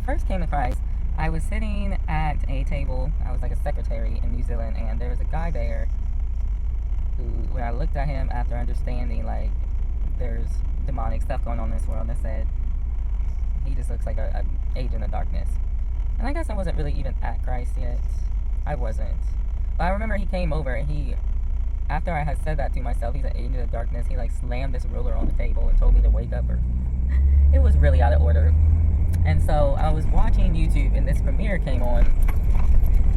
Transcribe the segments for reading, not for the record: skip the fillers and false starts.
first came to Christ, I was sitting at a table. I was like a secretary in New Zealand, and there was a guy there who, when I looked at him after understanding, like, there's demonic stuff going on in this world, I said, he just looks like a agent of darkness. And I guess I wasn't really even at Christ yet. I wasn't. But I remember he came over, and after I had said that to myself, he's an agent of darkness, he like slammed this ruler on the table and told me to wake up. It was really out of order. And so I was watching YouTube, and this premiere came on,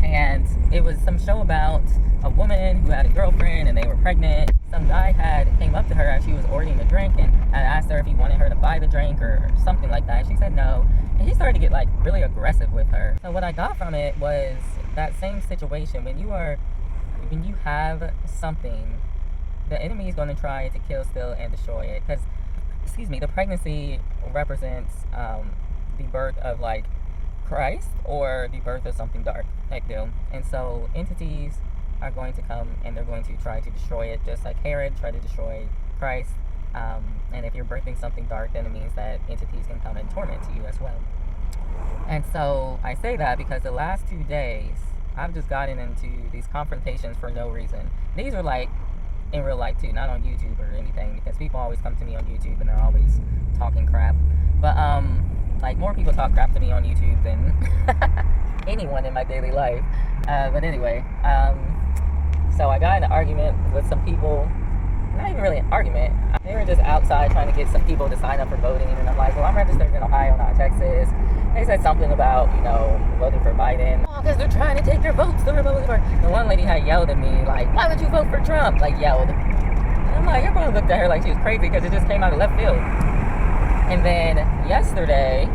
and it was some show about a woman who had a girlfriend and they were pregnant. Some guy came up to her as she was ordering a drink and had asked her if he wanted her to buy the drink or something like that. And she said no. And he started to get like really aggressive with her. So what I got from it was that same situation. When you have something, the enemy is going to try to kill, steal, and destroy it. Because, the pregnancy represents the birth of like Christ or the birth of something dark type deal. And so entities are going to come and they're going to try to destroy it, just like Herod tried to destroy Christ. And if you're birthing something dark, then it means that entities can come and torment you as well. And so I say that because the last 2 days I've just gotten into these confrontations for no reason. These are like in real life too, not on YouTube or anything, because people always come to me on YouTube and they're always talking crap. But like more people talk crap to me on YouTube than anyone in my daily life. But anyway, so I got in an argument with some people. Not even really an argument. They were just outside trying to get some people to sign up for voting, and I'm like, well, I'm registered in Ohio, not Texas. They said something about, voting for Biden. Oh, because they're trying to take your votes. The one lady had yelled at me, like, why would you vote for Trump? Like, yelled. And I'm like, everyone looked at her like she was crazy because it just came out of left field. And then yesterday,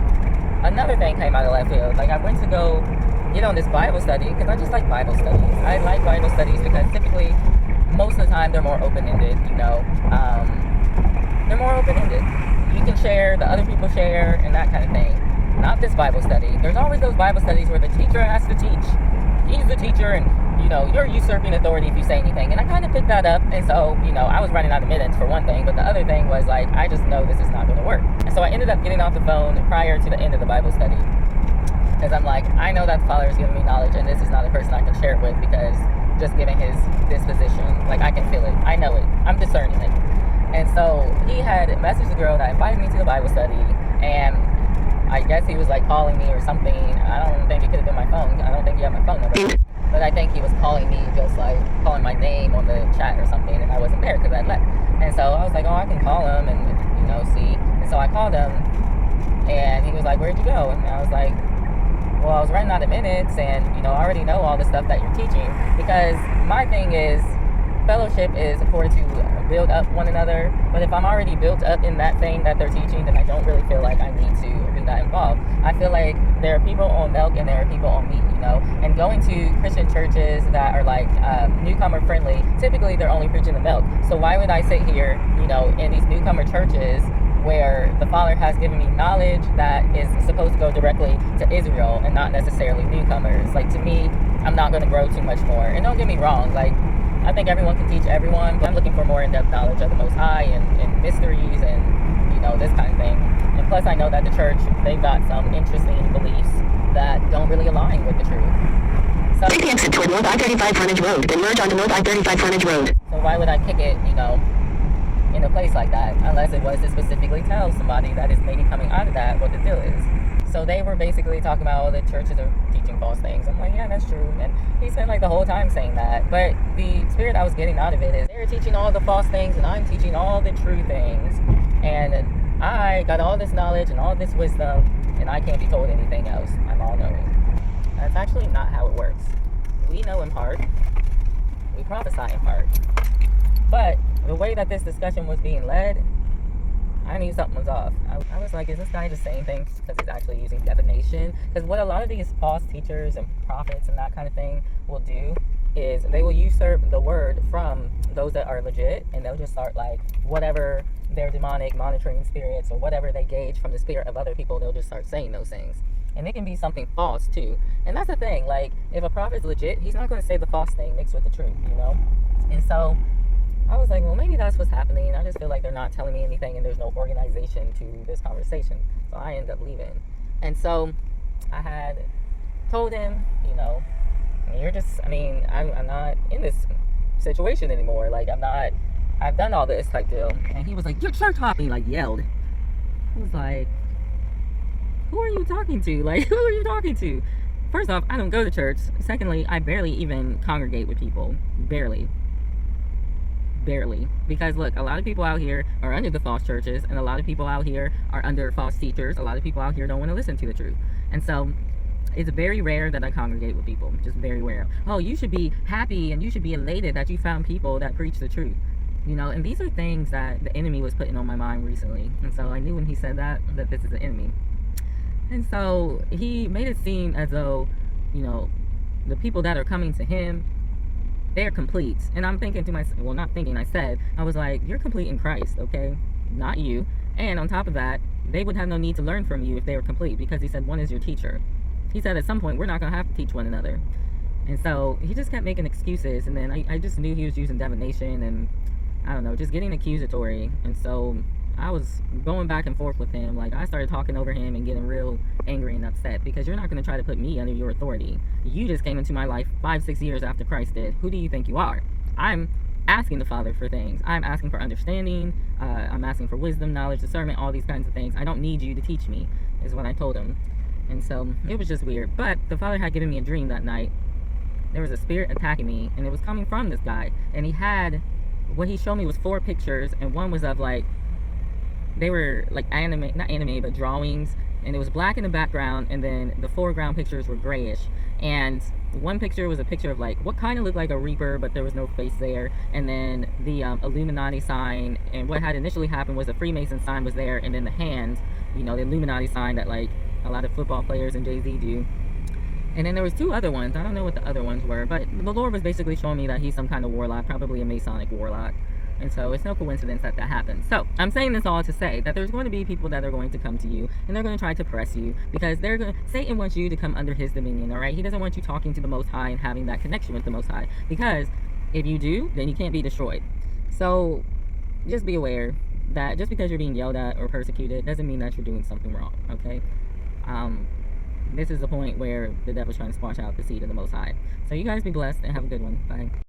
another thing came out of left field. Like, I went to go get on this Bible study because I just like Bible studies. I like Bible studies because typically, most of the time, they're more open-ended, They're more open-ended. You can share, the other people share, and that kind of thing. Not this Bible study. There's always those Bible studies where the teacher has to teach. He's the teacher, and, you're usurping authority if you say anything. And I kind of picked that up, and so, I was running out of minutes for one thing, but the other thing was, like, I just know this is not going to work. And so I ended up getting off the phone prior to the end of the Bible study. Because I'm like, I know that the Father is giving me knowledge, and this is not a person I can share it with because just given his disposition, like I can feel it, I know it, I'm discerning it. And so he had messaged the girl that invited me to the Bible study, and I guess he was like calling me or something. I don't think it could have been my phone. I don't think he had my phone number, but I think he was calling me, just like calling my name on the chat or something, and I wasn't there because I left. And so I was like, oh, I can call him and see. And so I called him, and he was like, where'd you go? And I was like, well, I was running out of minutes, and I already know all the stuff that you're teaching, because my thing is fellowship is for to build up one another. But if I'm already built up in that thing that they're teaching, then I don't really feel like I need to be that involved. I feel like there are people on milk and there are people on meat, and going to Christian churches that are like newcomer friendly, typically they're only preaching the milk. So why would I sit here, in these newcomer churches where the Father has given me knowledge that is supposed to go directly to Israel and not necessarily newcomers? Like, to me, I'm not going to grow too much more. And don't get me wrong, like, I think everyone can teach everyone, but I'm looking for more in-depth knowledge of the Most High and mysteries and, this kind of thing. And plus, I know that the church, they've got some interesting beliefs that don't really align with the truth. So, Take the exit toward North I-35 Frontage Road, then merge onto North I-35 Frontage Road. So why would I kick it, in a place like that, unless it was to specifically tell somebody that is maybe coming out of that what the deal is? So they were basically talking about, the churches are teaching false things. I'm like, yeah, that's true. And he spent like the whole time saying that. But the spirit I was getting out of it is they're teaching all the false things and I'm teaching all the true things. And I got all this knowledge and all this wisdom, and I can't be told anything else. I'm all knowing. That's actually not how it works. We know in part. We prophesy in part. But the way that this discussion was being led, I knew something was off. I was like, is this guy just saying things because he's actually using divination? Because what a lot of these false teachers and prophets and that kind of thing will do is they will usurp the word from those that are legit, and they'll just start like whatever their demonic monitoring spirits or whatever they gauge from the spirit of other people, they'll just start saying those things. And it can be something false too. And that's the thing, like, if a prophet's legit, he's not going to say the false thing mixed with the truth, And so I was like, well, maybe that's what's happening. I just feel like they're not telling me anything and there's no organization to this conversation. So I ended up leaving. And so I had told him, you're just, I'm not in this situation anymore. Like, I've done all this type deal. And he was like, your church hopping, like, yelled. I was like, who are you talking to? Like, who are you talking to? First off, I don't go to church. Secondly, I barely even congregate with people. Barely. Because look, a lot of people out here are under the false churches, and a lot of people out here are under false teachers. A lot of people out here don't want to listen to the truth. And so it's very rare that I congregate with people. Just very rare. Oh, you should be happy and you should be elated that you found people that preach the truth. And these are things that the enemy was putting on my mind recently. And so I knew when he said that this is the enemy. And so he made it seem as though, the people that are coming to him, they're complete. And I'm thinking to myself, well, not thinking, I was like, you're complete in Christ, okay? Not you. And on top of that, they would have no need to learn from you if they were complete, because he said one is your teacher. He said at some point, we're not going to have to teach one another. And so he just kept making excuses. And then I just knew he was using divination and, I don't know, just getting accusatory. And so I was going back and forth with him. Like, I started talking over him and getting real angry and upset, because you're not going to try to put me under your authority. You just came into my life 5-6 years after Christ did. Who do you think you are? I'm asking the Father for things. I'm asking for understanding. I'm asking for wisdom, knowledge, discernment, all these kinds of things. I don't need you to teach me, is what I told him. And so it was just weird. But the Father had given me a dream that night. There was a spirit attacking me, and it was coming from this guy. And what he showed me was 4 pictures, and one was of, like, they were like not anime, but drawings, and it was black in the background, and then the foreground pictures were grayish. And one picture was a picture of, like, what kind of looked like a reaper, but there was no face there, and then the Illuminati sign. And what had initially happened was the Freemason sign was there, and then the hand, the Illuminati sign that, like, a lot of football players and Jay-Z do. And then there was 2 other ones. I don't know what the other ones were, but the Lord was basically showing me that he's some kind of warlock, probably a Masonic warlock. And so it's no coincidence that happened. So I'm saying this all to say that there's going to be people that are going to come to you, and they're going to try to press you, because Satan wants you to come under his dominion, all right? He doesn't want you talking to the Most High and having that connection with the Most High, because if you do, then you can't be destroyed. So just be aware that just because you're being yelled at or persecuted doesn't mean that you're doing something wrong, okay? This is the point where the devil's trying to squash out the seed of the Most High. So you guys be blessed and have a good one. Bye.